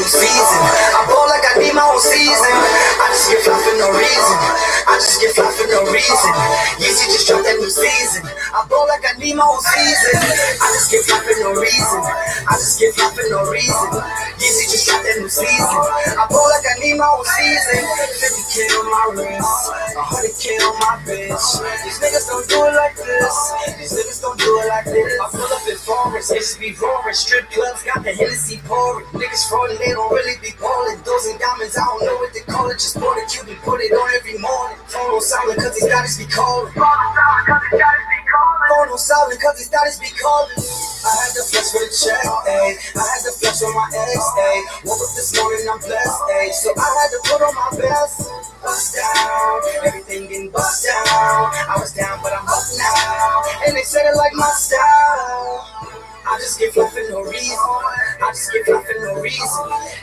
new season. I ball like I need my own season. I just get fly for no reason. I just get fly for no reason. Yeezy just dropped that new season. I ball like I need my own season. I just get fly for no reason. I just get fly for no reason. Yeezy just dropped that new season. I ball like I need my own season. 50K on my wrist, 100K on my bitch. These niggas don't do it like this. These niggas don't do it like this. I pull up in forest, bitches be roaring. Strip clubs got the Hennessy pouring. Niggas frauding, they don't really be ballin'. Those and diamonds, I don't know what they call it. Just bought a cube and put it on every morning. Phone on silent cause these daddies be calling. Phone on silent cause these daddies be calling. I had to flex for the check, ayy. I had to flex on my ex, ayy. Woke up this morning, I'm blessed, ayy. So I had to put on my best. Bust down, everything getting bust down. I was down, but I'm up now. And they said it like my style. I just get fly for no reason. I just get fly for no reason.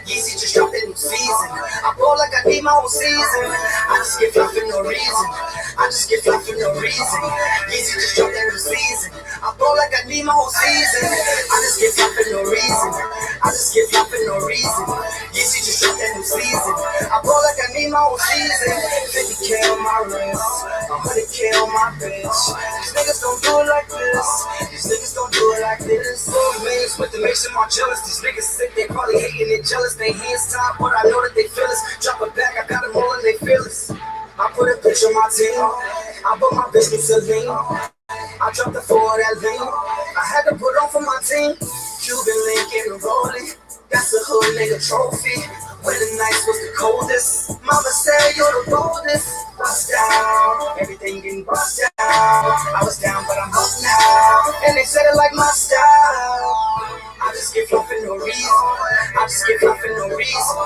Yeezy just dropped a new season. I ball like I need my own season. I just get fly for no reason. I just get fly for no reason. Yeezy just dropped a new season. I ball like I need my own season. I just get fly for no reason. I just get fly for no reason. Yeezy just dropped a new season. I ball like I need my own season. 50K on my wrist, 100K on my bitch. These niggas don't do it like this. These niggas don't do it like this. Man, with the makes them all jealous. These niggas sick, they probably hating it jealous. They hands tied, but I know that they feel us. Drop it back, I got them all and they feel us. I put a bitch on my team. I bought my bitch new Celine. I dropped the 4 of that lean. I had to put on for my team. Cuban link and rolling. That's a hood nigga trophy. When the nights was the coldest, mama said you're the boldest. Bust down, everything getting bust down. I was down, but I'm up now. And they said it like my style. I just get fly for no reason. I just get fly for no reason.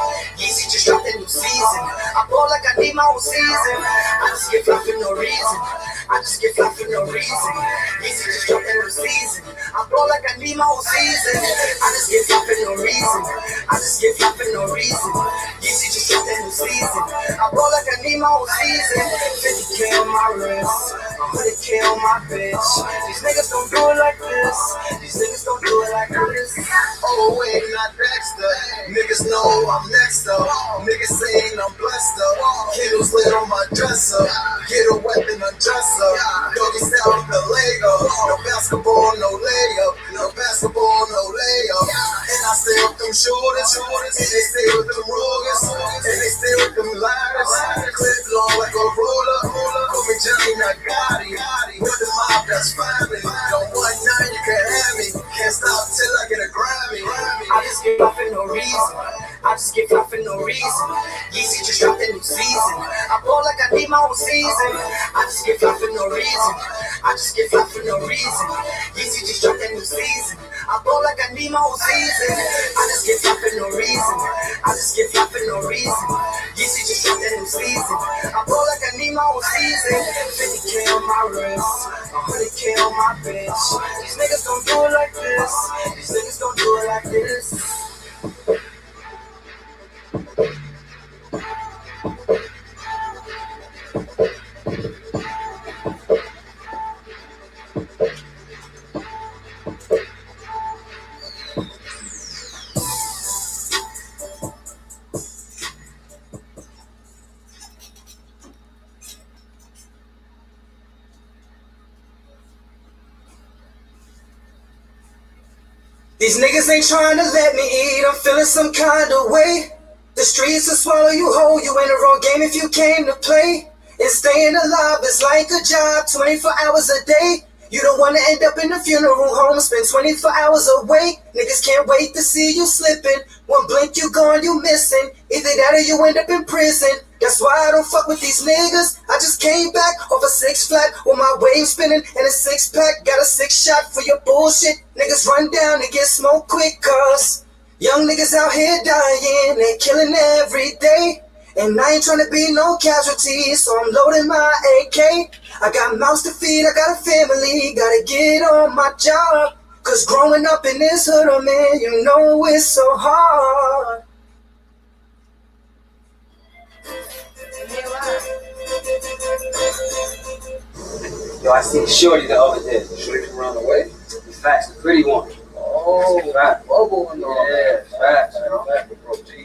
Yeezy just dropped a new season. I ball like I need my own season. I just get fly for no reason. I just get fly for no reason. Yeezy just dropped a new season. I ball like I need my own season. I just get fly for no reason. I just get fly for no reason. Yeezy just dropped a new season. I ball like I need my own season. 50K on my wrist, 100K on my bitch. These niggas don't do it like this. These niggas don't do it like this. Oh, wait, not Dexter. Niggas know I'm next up. Niggas saying I'm blessed up. Candles lit on my dresser. Get a weapon, undress up. Doggy style with the Lego. No basketball, no layup. No basketball, no layup. And I stay with them shooters. And they stay with them Rugers. And they stay with them ladders. Clip long like a ruler. Call me Johnny, not Gotti. With the mob, that's family. Don't one night you can have me. Can't stop till I get a Grammy. I just get fly for no reason. I just get fly for no reason. Yeezy just dropped a new season. I ball like I need my own season. I just get fly for no reason. I just get fly for no reason. Yeezy just dropped a new season. I ball like I need my own season. I just get fly for no reason. I just get fly for no reason. Yeezy just dropped a new season. I ball like I need my own season. 50K on my wrist, 100K on my bitch. These niggas don't do it like this. These niggas don't do it like this. These niggas ain't trying to let me eat, I'm feeling some kind of way. The streets will swallow you whole, you in the wrong game if you came to play. And staying alive is like a job, 24 hours a day. You don't wanna end up in the funeral home, spend 24 hours away. Niggas can't wait to see you slipping. One blink you gone, you missing. Either that or you end up in prison. That's why I don't fuck with these niggas. I just came back off a 6 flat with my wave spinning and a 6-pack. Got a 6 shot for your bullshit. Niggas run down and get smoked quick cause young niggas out here dying, they killing every day. And I ain't tryna be no casualty, so I'm loading my AK. I got mouths to feed, I got a family, gotta get on my job. Cause growing up in this hood, oh man, you know it's so hard. Yo, I seen Shorty the other day. Shorty from around the way? Facts, the pretty one. Oh, facts. Bubble and all that. Yeah, facts. Bro, G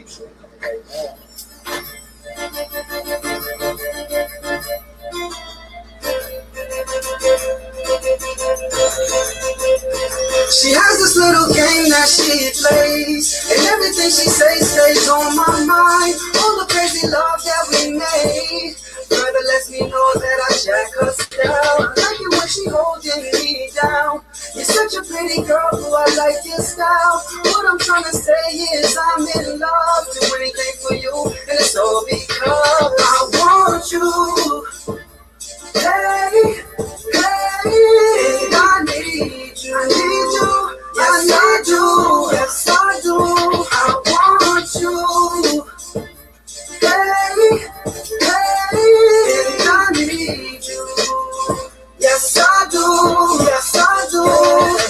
Everything she says stays on my mind. All the crazy love that we made. Further lets me know that I jack her down. I like it when she holding me down. You're such a pretty girl, who I like your style. What I'm trying to say is I'm in love. Do anything for you, and it's all because I want you. Hey, hey, I need you. I need you. Yes, I do. Yes, I do. I want you. Hey, hey, I need you. Yes, I do. Yes, I do.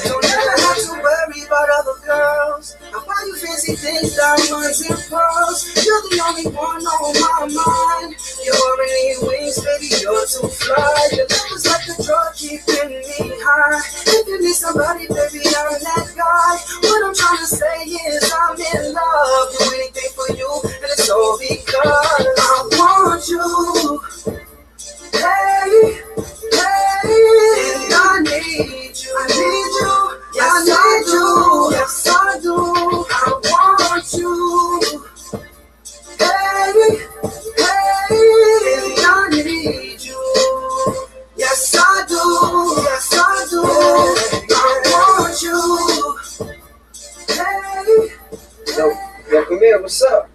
Don't ever have to worry about other girls. I buy you fancy things, diamonds and pearls. You're the only one on my mind. You're already wings, baby, you're too fly. Your love is like a drug keeping me high. If you need somebody, baby, I'm that guy. What I'm trying to say is I'm in love. Do anything for you, and it's all because I want you. Hey, hey, I need you. I need you. Yes, I do. Yes, I do. I want you. Hey, hey, I need you. Yes, I do. Yes, I do. I want you. Hey. Yo, come here. What's up?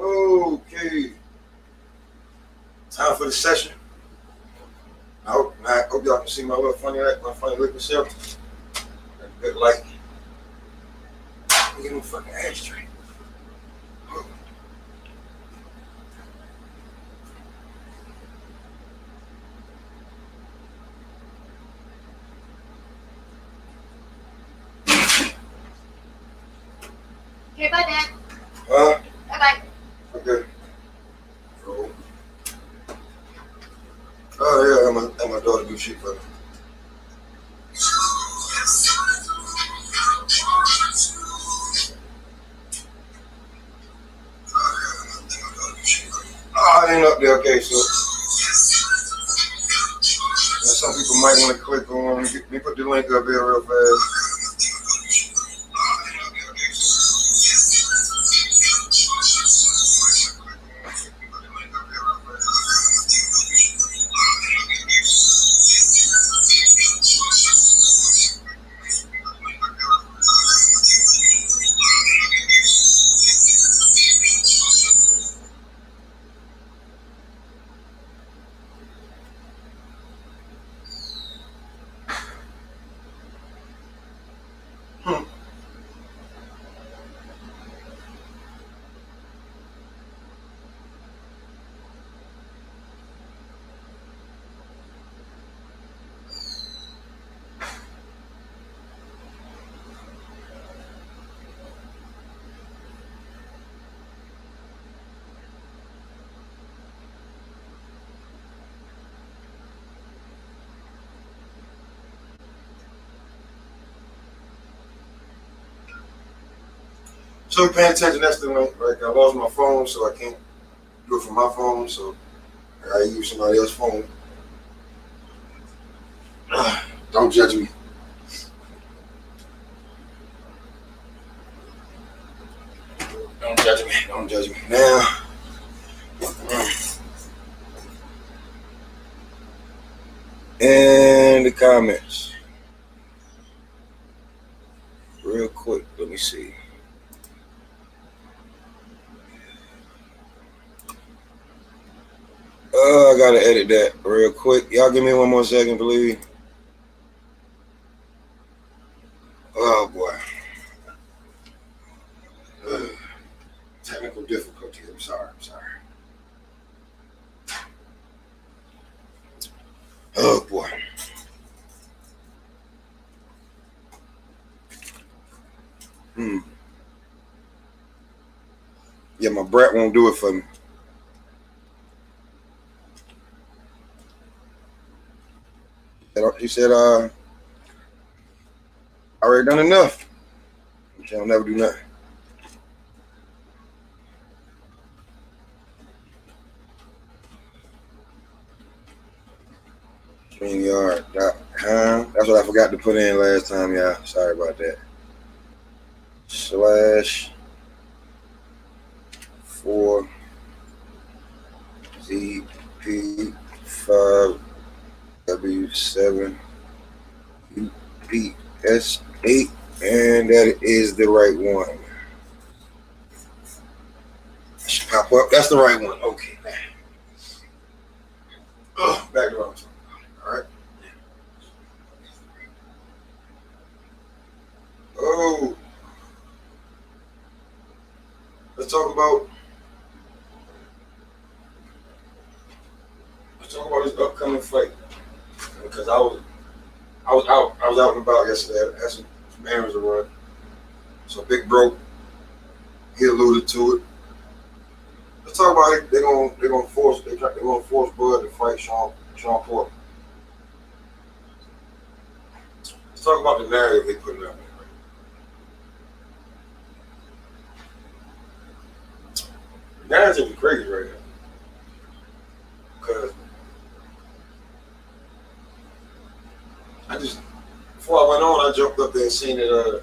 Okay. Time for the session. I hope y'all can see my little funny looking self. Good light. Get him a fucking ashtray. Okay, bye, Dad. Huh? Bye-bye. Okay. Oh yeah, and my daughter do shit for me. Oh, I ain't up there. Okay, so some people might want to click on. Let me put the link up here real fast. So we're paying attention. That's the link. Like I lost my phone, so I can't do it from my phone. So I gotta use somebody else's phone. Don't judge me. Don't judge me. Don't judge me. Now, in the comments, real quick. Let me see. I gotta edit that real quick. Y'all give me 1 more second, please. Oh boy. Technical difficulties. I'm sorry. Oh boy. Yeah, my brat won't do it for me. He said, I already done enough. I'll never do nothing. StreamYard.com. That's what I forgot to put in last time, y'all. Sorry about that. 4ZP5W7 UPS8, and that is the right one. It should pop up. That's the right one. Okay. Back to what. All right. Oh, let's talk about this upcoming fight, because I was out and about yesterday. I had some errands to run. So Big Bro, he alluded to it. Let's talk about it. They're gonna force Bud to fight Sean Porter. Let's talk about the narrative they putting out there. The narrative is crazy right now, because before I went on, I jumped up there and seen that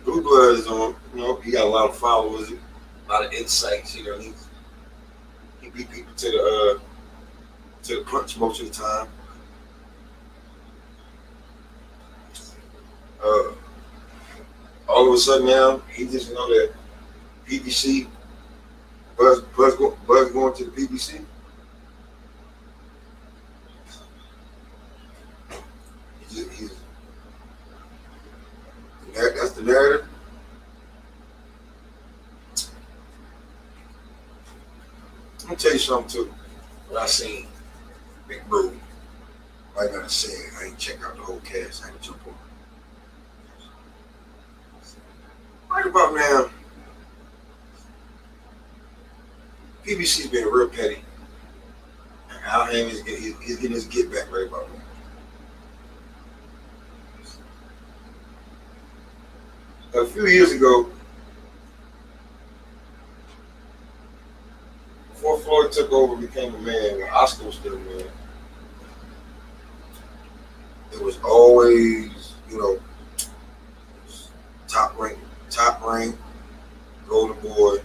Blue Blood is on. You know, he got a lot of followers, a lot of insights. You know, he beat people to the punch most of the time. All of a sudden now, he just know that PBC, Buzz going to the PBC. That's the narrative. Let me tell you something too. What I seen, Big Bro. I gotta say, I ain't check out the whole cast. I had to jump on. Right about now, PBC's being real petty. Al Hammond's he's getting his get back right about now. A few years ago, before Floyd took over and became a man, when Oscar was still a man, it was always, top rank, Golden Boy,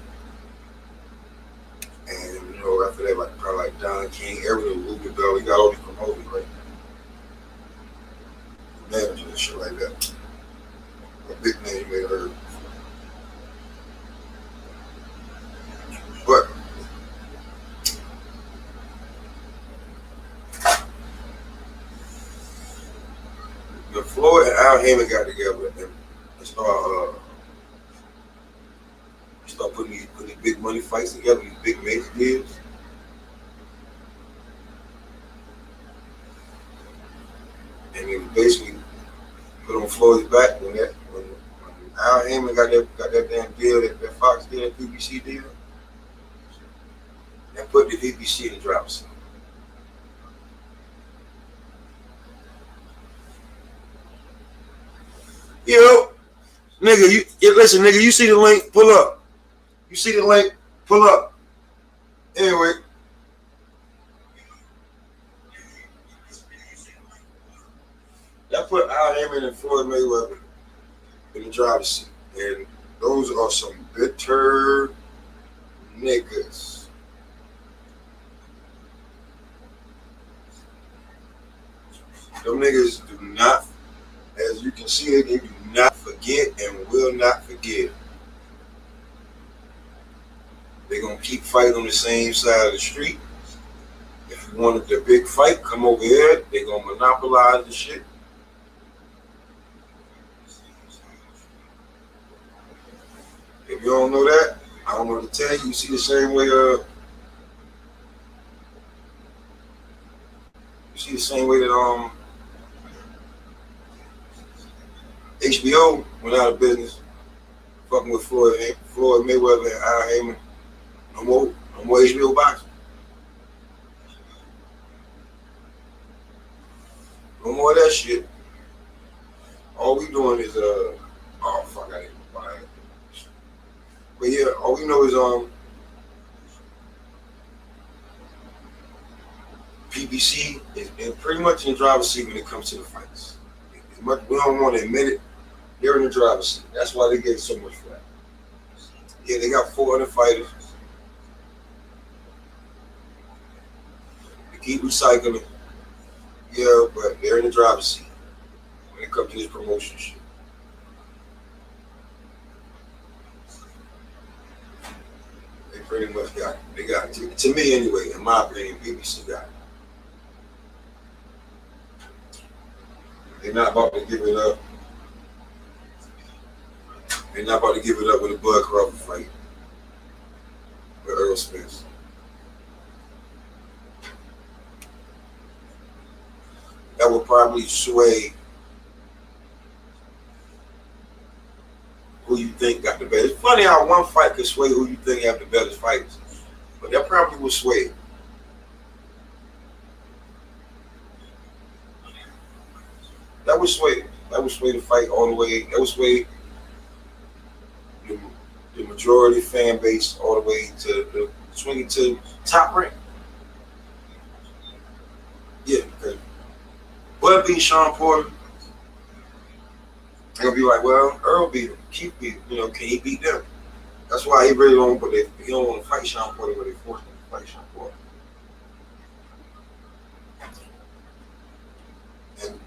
and after that, probably like Don King, everything, Ruby Bell. He got all these promoters, right? Managers and shit like that. A big name you may have heard. But when Floyd and Al Hammond got together and start putting these big money fights together, these big major deals, and he basically put on Floyd's back when Al Hammond got that damn deal, that Fox deal, that PBC deal, and put the PBC in the driver's seat. Nigga, listen, nigga, you see the link, pull up. You see the link, pull up. Anyway. That put Al Hammond and Floyd Mayweather in the driver's seat. And those are some bitter niggas. Them niggas do not, as you can see, they do not forget and will not forget. They're going to keep fighting on the same side of the street. If you wanted the big fight, come over here. They're going to monopolize the shit. If you don't know that, I don't know what to tell you. You see the same way that HBO went out of business, fucking with Floyd Mayweather and Al Hammond. No more HBO boxing. No more of that shit. All we doing is oh fuck, I didn't buy it. But yeah, all we know is PBC is pretty much in the driver's seat when it comes to the fights. much we don't want to admit it, they're in the driver's seat. That's why they get so much flack. Yeah, they got 400 fighters. They keep recycling. Yeah, but they're in the driver's seat when it comes to this promotion shit. They pretty much got it. They got it. To me, anyway, in my opinion, BBC got it. They're not about to give it up. They're not about to give it up with a Bud Crawford fight with Earl Spence. That would probably sway who you think got the best. It's funny how one fight could sway who you think have the best fighters, but that probably would sway. That would sway. That would sway the fight all the way. That would sway the majority fan base all the way to the swinging to top rank. Yeah, because Bud beat Sean Porter. They're gonna be like, well, Earl beat him, Keith beat him. You know, can he beat them? That's why he really don't. But he don't want to fight Sean Porter, but they forced him to fight Sean Porter. And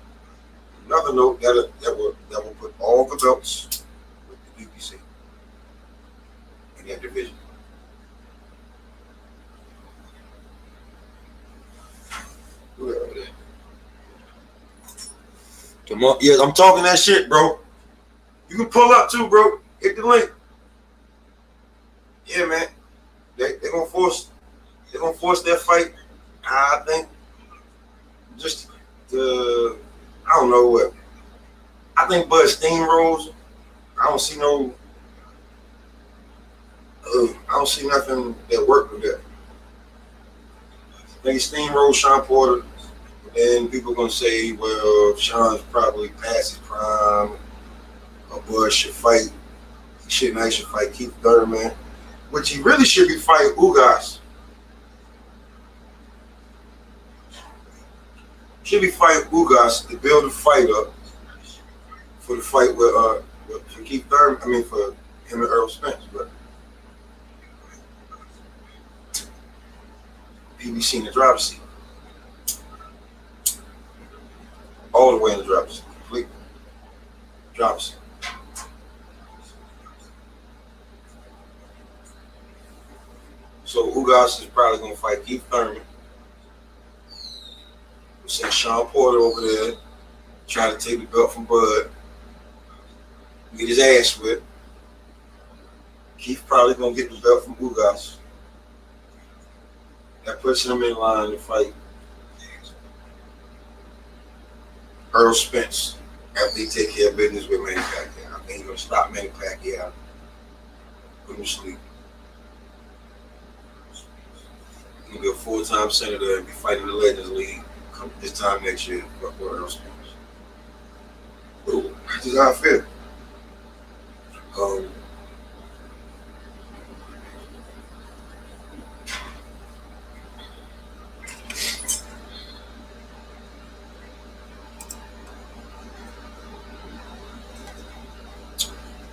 another note that will put all the belts with the BBC in that division. Who the hell is that? Yeah, I'm talking that shit, bro. You can pull up too, bro. Hit the link. Yeah, man. They're gonna force that fight. I think just the I don't know what. I think Bud steamrolls. I don't see no. I don't see nothing that worked with that. I think he steamrolls Sean Porter. And people are gonna say, well, Sean's probably past his prime. Or Bud should fight. He should fight Keith Thurman, which he really should be fighting Ugas. Should be fighting Ugas to build a fight up for the fight with for Keith Thurman. I mean, for him and Earl Spence, but PBC in the driver's seat. All the way in the driver's seat. Completely. Driver's seat. So Ugas is probably going to fight Keith Thurman. We send Sean Porter over there, try to take the belt from Bud. Get his ass whipped. Keith probably going to get the belt from Ugas. That puts him in line to fight Earl Spence after he take care of business with Manny Pacquiao. I think he's going to stop Manny Pacquiao. Put him to sleep. He's going to be a full-time senator and be fighting the Legends League come this time next year for Earl Spence. That's just how I feel.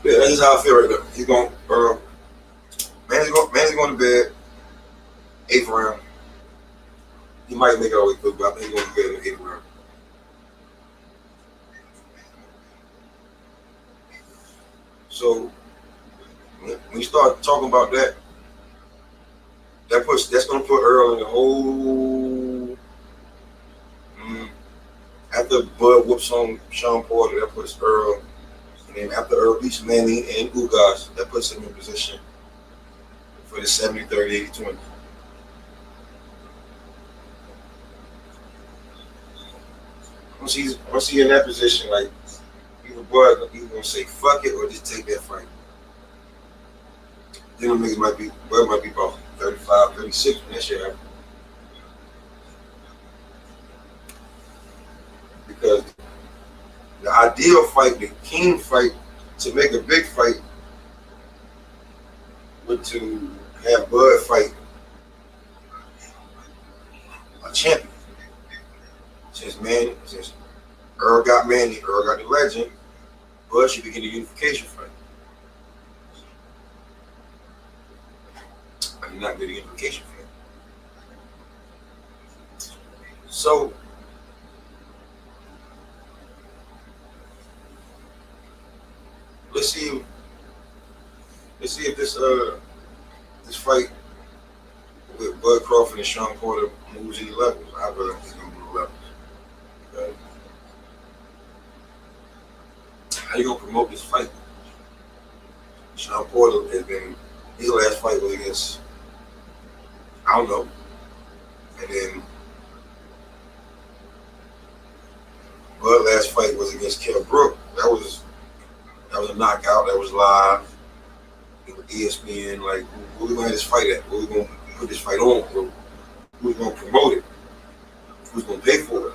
Yeah, that's just how I feel right now. He's going, Manny's going to bed, 8th round. He might make it all the way through, but I think he's going to bed in the 8th round. So when you start talking about that, that's going to put Earl in the whole. After Bud whoops on Sean Porter, that puts Earl. And then after Earl beats Manny and Ugas, that puts him in position for the 70, 30, 80, 20. Once he's in that position, like either Bud, he's gonna say fuck it or just take that fight. Then the niggas might be about 35, 36 when that shit happens. Because the ideal fight, the king fight, to make a big fight, would to have Bud fight a champion. Since Earl got Manny, Earl got the legend, Bud should begin the unification fight. I did not get the unification fight. So let's see if this fight with Bud Crawford and Sean Porter moves any levels. I really think it's gonna move levels. Okay. How you gonna promote this fight? Sean Porter has been, his last fight was against, I don't know, and then Bud last fight was against Kell Brook. That was a knockout. That was live. It was ESPN. Like, who we gonna have this fight at? Who we gonna put this fight on? Who's gonna promote it? Who's gonna pay for it?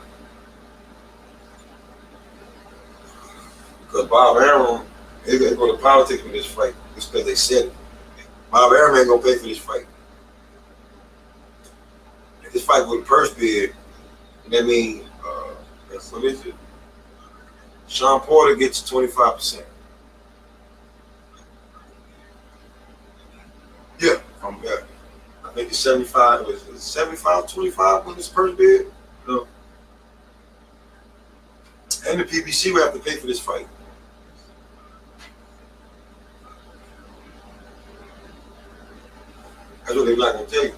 Because Bob Arum, they're going to politics with this fight. It's because they said it. Bob Arum ain't gonna pay for this fight. If this fight with a purse bid, that means what is it? Sean Porter gets 25%. Yeah, I'm back. I think it's 75. Was it 75-25 when this purse bid? No. And the PBC will have to pay for this fight. That's what they're not going to tell you.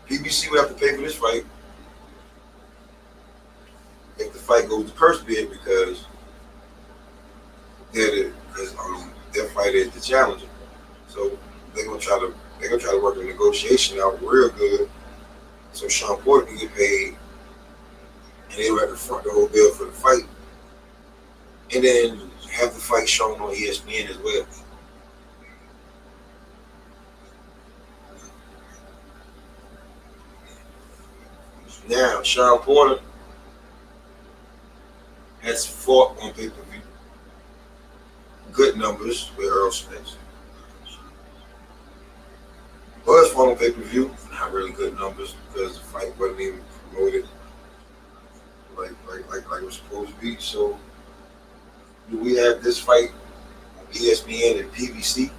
PBC will have to pay for this fight if the fight goes to purse bid because their fighter is the challenger. So they're gonna try to work a negotiation out real good so Sean Porter can get paid and they will have to front the whole bill for the fight. And then have the fight shown on ESPN as well. Now, Sean Porter has fought on pay-per-view. Good numbers with Earl Spence. Bud's fought on pay-per-view, not really good numbers because the fight wasn't even promoted like it was supposed to be. So, do we have this fight on ESPN and PBC?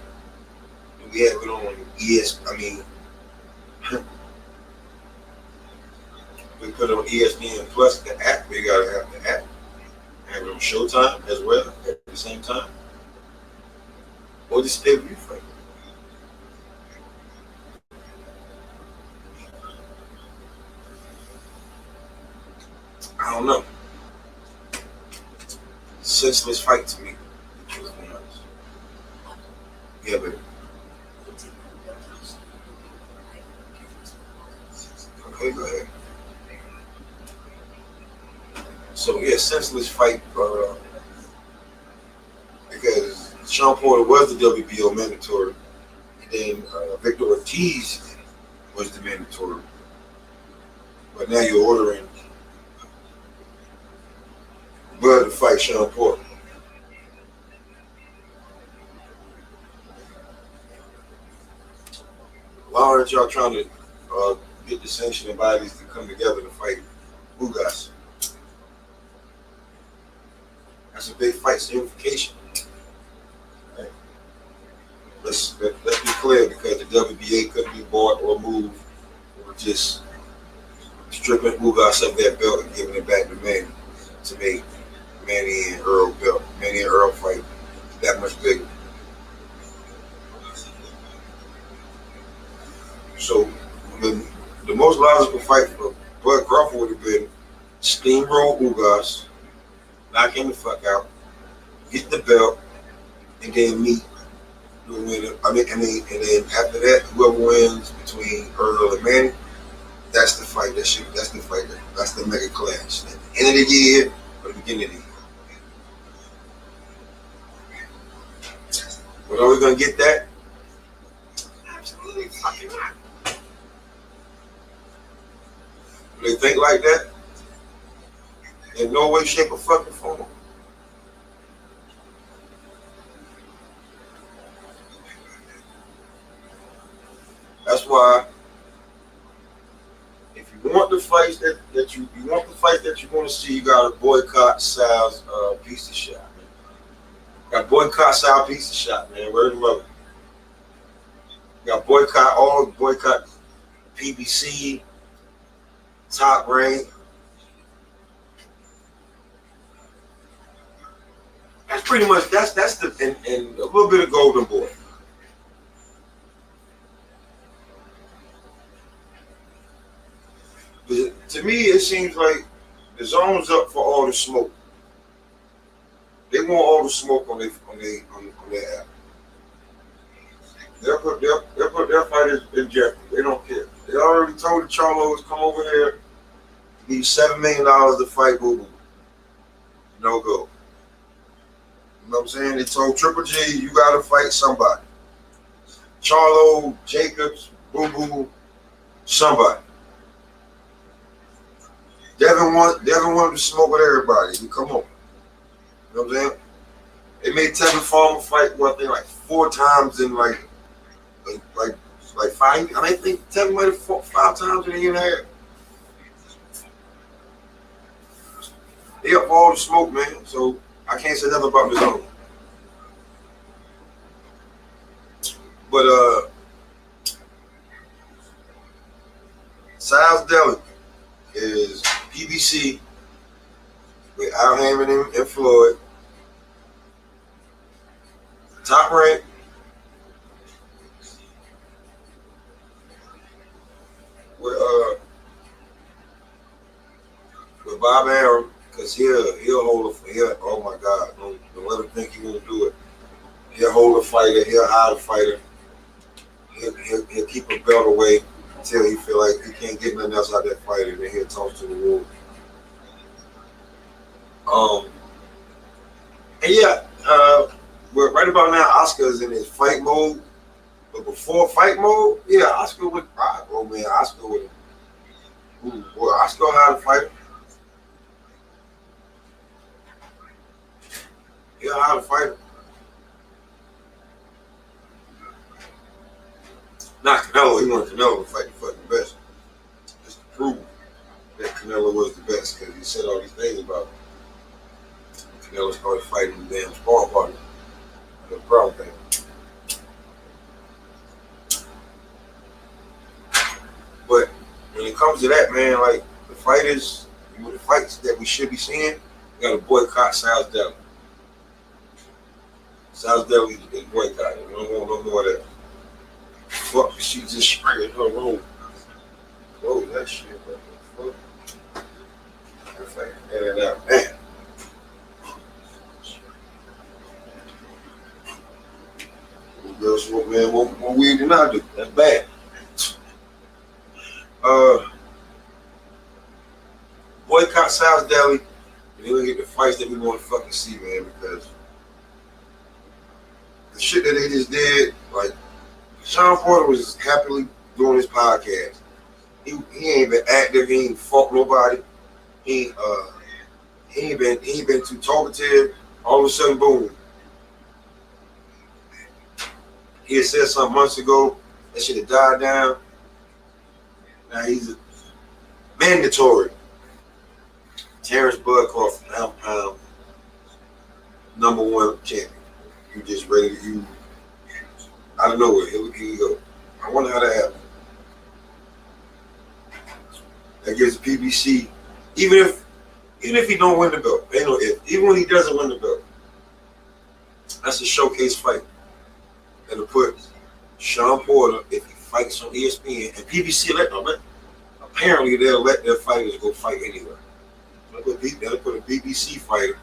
Do we have it on we put it on ESPN Plus, the app. We gotta have the app. Have it on Showtime as well at the same time. Or this pay-per-view fight. I don't know. Senseless fight to me. Yeah, but okay, go ahead. So yeah, senseless fight because Sean Porter was the WBO mandatory, and then Victor Ortiz was the mandatory. But now you're ordering Bud to fight Sean Porter. Why aren't y'all trying to get the sanctioning bodies to come together to fight Ugas? That's a big fight, it's unification. Right. Let's be clear, because the WBA couldn't be bought or moved or just stripping Ugas of that belt and giving it back to Manny to make Manny and Earl belt. Manny and Earl fight that much bigger. So the most logical fight for Bud Crawford would have been steamroll Ugas, knock him the fuck out, get the belt, and then meet the winner. And then after that, whoever wins between Earl and Manny, that's the fight. That's the fight. That's the mega clash. At the end of the year or the beginning of the year. But are we gonna get that? Absolutely fucking not. Do they think like that? In no way, shape, or fucking form. That's why, if you want the fights that that you want the fight that you want to see, you gotta boycott Sal's pizza shop. Man. Got boycott Sal pizza shop, man. Word of mother. Got boycott PBC, Top Rank. That's pretty much that's the and a little bit of Golden Boy. But to me, it seems like the zone's up for all the smoke. They want all the smoke on their app. They'll put their fighters in jeopardy. They don't care. They already told the Charlos, come over here. You need $7 million to fight Boo Boo. No go. You know what I'm saying? They told Triple G, you gotta fight somebody. Charlo, Jacobs, Boo Boo, somebody. Devin wanted to smoke with everybody. You come on. You know what I'm saying? They made Tevin Farmer fight, what, they like 4 times in like 5. I think Tevin might have fought 5 times in a year and a half. They up all the smoke, man. So I can't say nothing about this own. But Sal's Deli is PBC with Al Hammond and Floyd. Top Rank with Bob Arum, because he'll hold a oh my God, don't let him think he won't do it. He'll hold a fighter, he'll hide a fighter, he'll keep a belt away until he feel like he can't get nothing else out of that fighter, then he'll toss to the wall. And yeah, we're right about now, Oscar's in his fight mode. But before fight mode, yeah, Oscar would, oh man, Oscar would, Oscar how to fight. Yeah, how to fight. Not Canelo, he wanted Canelo to fight the fucking best. Just to prove that Canelo was the best, because he said all these things about Canelo started fighting the damn sparring partner. The problem thing. But when it comes to that, man, like the fighters, the fights that we should be seeing, we gotta boycott Sal's Deli. Sal's Deli is boycotted. We don't want no more of that. Fuck, she just sprayed her room. Close that shit. What the fuck? That's like, and out, man. What, man, what weed did I do? That's bad. Boycott Sal's Deli, and then we get the fights that we want to fucking see, man, because the shit that they just did, like, Sean Porter was happily doing his podcast. He ain't been active, he ain't fucked nobody, he ain't been too talkative. All of a sudden, boom. He had said something months ago, that shit had died down. Now he's mandatory. Terrence Bud Crawford, pound #1 champion. You just ready to you out of nowhere. Here you go. I wonder how that happened. That gives PBC, even if he don't win the belt, ain't no if. Even when he doesn't win the belt, that's a showcase fight. That'll put Sean Porter, if he fights on ESPN, and PBC apparently they'll let their fighters go fight anywhere. They'll put a BBC fighter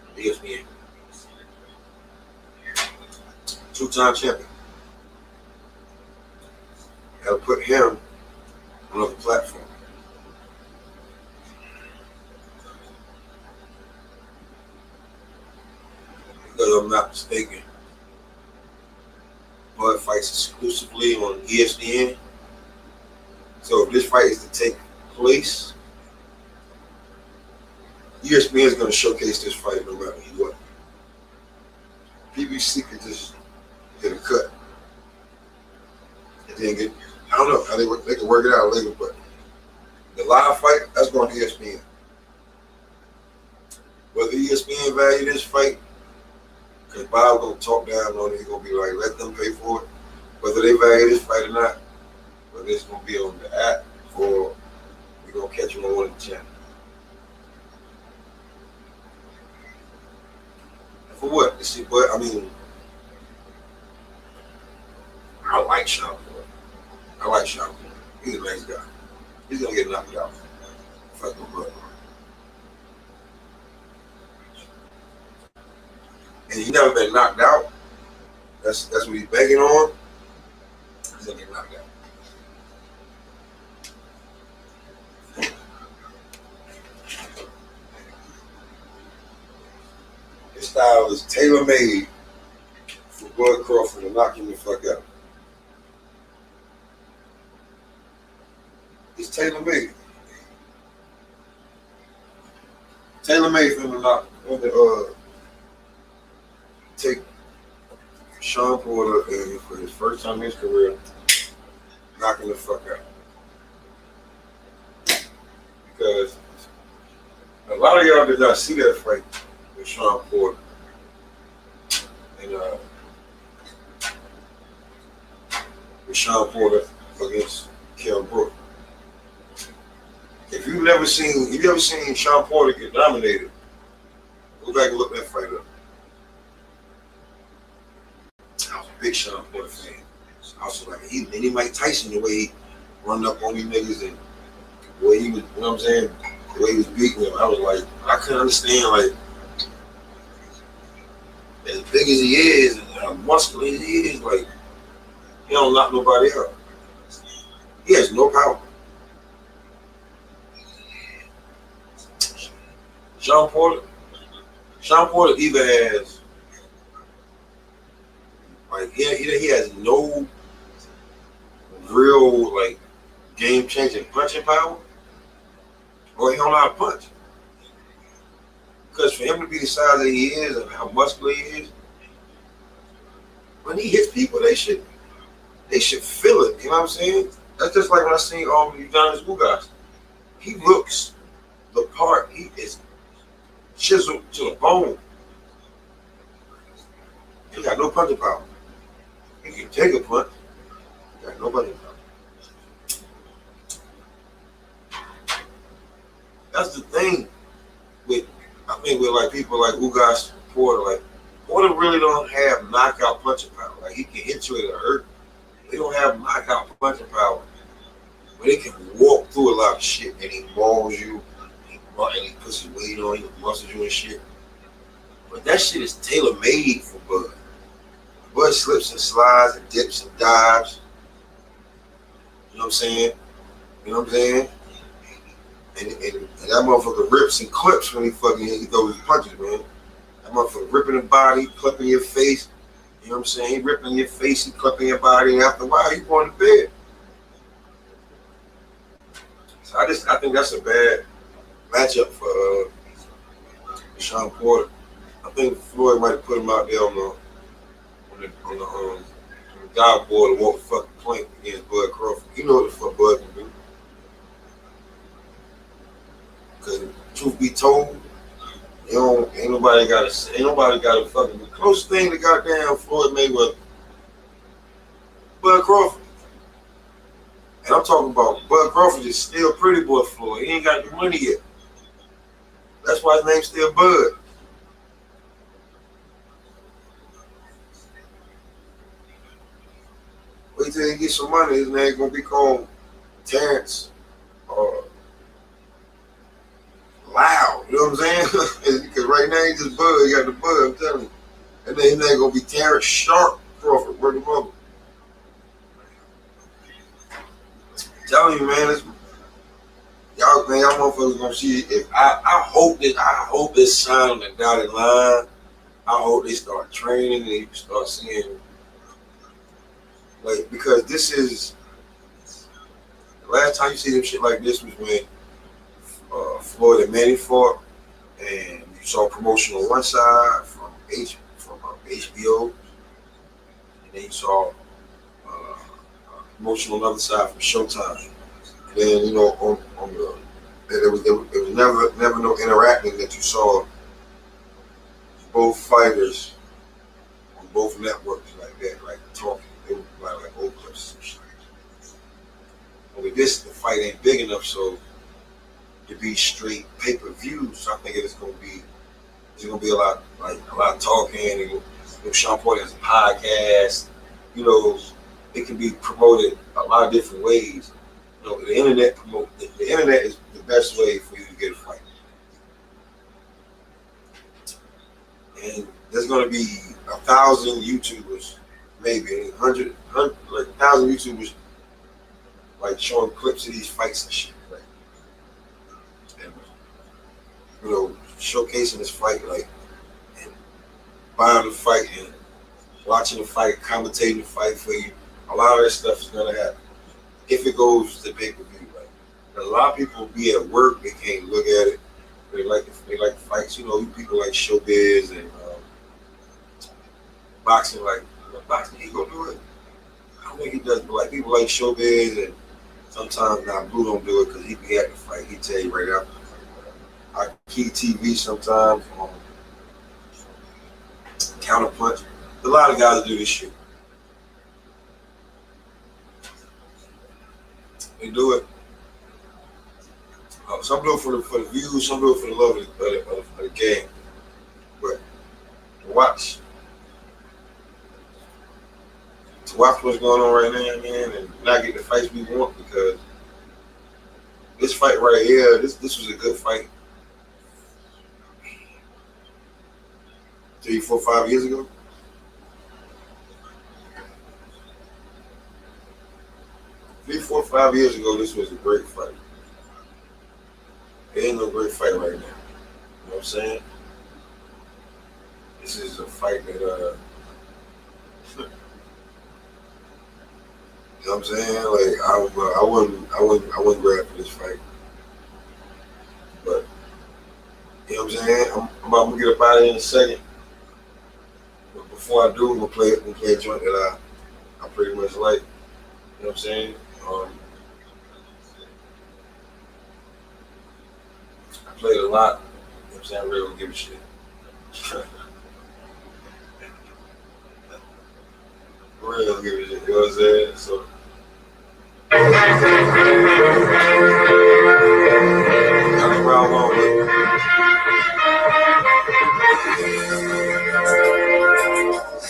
on ESPN. 2-time champion. They'll put him on another platform. Because I'm not mistaken, Bud fights exclusively on ESPN. So if this fight is to take place, ESPN is going to showcase this fight no matter what. PBC could just get a cut. And then I don't know how they can work it out later, but The live fight, that's going to ESPN. Whether ESPN value this fight, because Bob going to talk down on it, he's going to be like, let them pay for it. Whether they value this fight or not, whether it's going to be on the app or we're going to catch them on one of the channels. For what? See, but I mean, I like Sean Porter. I like Sean Porter. He's a nice guy. He's going to get knocked out. Fuck no blood. And he's never been knocked out. That's what he's begging on. He's gonna get knocked out. His style is tailor-made for Bud Crawford to knock him the fuck out. It's tailor-made. Tailor-made for him to knock take Sean Porter and for his first time in his career, knocking the fuck out. Because a lot of y'all did not see that fight with Sean Porter and with Sean Porter against Kell Brook. If you've ever seen Sean Porter get dominated, go back and look that fight up. I was a big Sean Porter fan. I was like, he Mike Tyson, the way he run up on these niggas and the way he was, you know what I'm saying, the way he was beating them. I was like, I couldn't understand, like, as big as he is and how muscular he is, like, he don't knock nobody out. He has no power. Sean Porter either has, like, he has no real, like, game-changing punching power, or he don't know how to punch. Because for him to be the size that he is and how muscular he is, when he hits people, they should feel it. You know what I'm saying? That's just like when I seen Udonis Ugas. He looks the part. He is chiseled to the bone. He got no punching power. He can take a punch. He got no punching power. That's the thing with, I think, with like people like Ugas Porter. Like, Porter really don't have knockout punching power. Like, he can hit you, it'll hurt. They don't have knockout punching power. But they can walk through a lot of shit, and he mauls you, and he puts his weight on you, muscles you and shit. But that shit is tailor-made for Bud. Bud slips and slides and dips and dives. You know what I'm saying? You know what I'm saying? And that motherfucker rips and clips when he throws his punches, man. That motherfucker ripping the body, clipping your face. You know what I'm saying? He ripping your face, he clipping your body, and after a while, you going to bed. So I think that's a bad matchup for Sean Porter. I think Floyd might have put him out there on the dive board to walk the fucking plank against Bud Crawford. You know what the fuck Bud can do. Because truth be told, ain't nobody got a fucking, the closest thing to goddamn Floyd Mayweather, Bud Crawford. And I'm talking about Bud Crawford is still pretty boy Floyd. He ain't got the money yet. That's why his name's still Bud. Wait till he gets some money, his name gonna be called Terrence Loud. You know what I'm saying? Because right now he's just Bud. He got the Bud, I'm telling you. And then his name gonna be Terrence Sharp Crawford. Word of mother. I'm telling you, man, y'all motherfuckers gonna see it. If I hope this sign on the dotted line. I hope they start training and you start seeing, like, because this is the last time you see them shit like this was when Floyd and Manny fought, and you saw promotion on one side from HBO, and then you saw promotion on the other side from Showtime. Then on the there was never no interacting that you saw both fighters on both networks like that, like talking. They were like old clips and shit. And with this, the fight ain't big enough, so to be straight pay-per-view. So I think there's gonna be a lot of talking. And Sean Porter has a podcast. It can be promoted a lot of different ways. The internet is the best way for you to get a fight. And there's gonna be 1,000 YouTubers, maybe 100, like 1,000 YouTubers, like showing clips of these fights and shit, right? And showcasing this fight, like, and buying the fight and watching the fight, commentating the fight for you. A lot of that stuff is gonna happen if it goes to pay per view. Right? A lot of people be at work, they can't look at it. They like fights. People like showbiz and boxing. Like boxing, he gonna do it. I don't think he does, but like people like showbiz and sometimes now Blue don't do it because he be at the fight. He tell you right after. I key TV sometimes on Counterpunch. A lot of guys do this shit. They do it. Some do it for the views, some do it for the love of the game. But to watch what's going on right now, man, and not get the fights we want, because this fight right here, this was a good fight 3, 4, 5 years ago. 3, 4, 5 years ago, this was a great fight. It ain't no great fight right now. You know what I'm saying? This is a fight that, you know what I'm saying? Like I wouldn't grab for this fight. But you know what I'm saying? I'm gonna get up out of here in a second. But before I do, I'm gonna play a joint that I pretty much like. You know what I'm saying? I played a lot. You know what I'm saying? I really don't give a shit. I really don't give a shit. You know what I'm saying? So. Nothing wrong with it.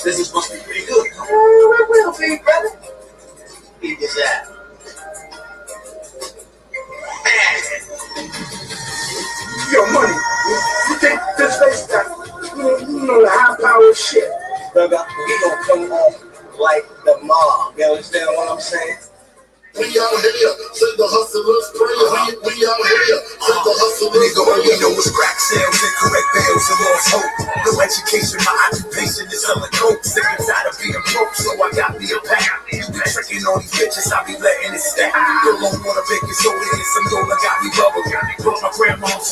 This is supposed to be pretty good. Oh, it will be, brother. Keep this out. Yo, money. You think this face got, the high power shit? Brother, we gonna come off like the mob. You understand what I'm saying? We out here, send the hustlers prayer. We out here, send the hustlers Nigga, all we know is crack sales and correct bills and lost hope. No education, my occupation is selling coke. Sick and tired of being broke, so I got me a pack. You been tricking on these bitches, I be letting it stack. Don't wanna bake your soda and some Yola got me bubble. Broke my grandma's heart.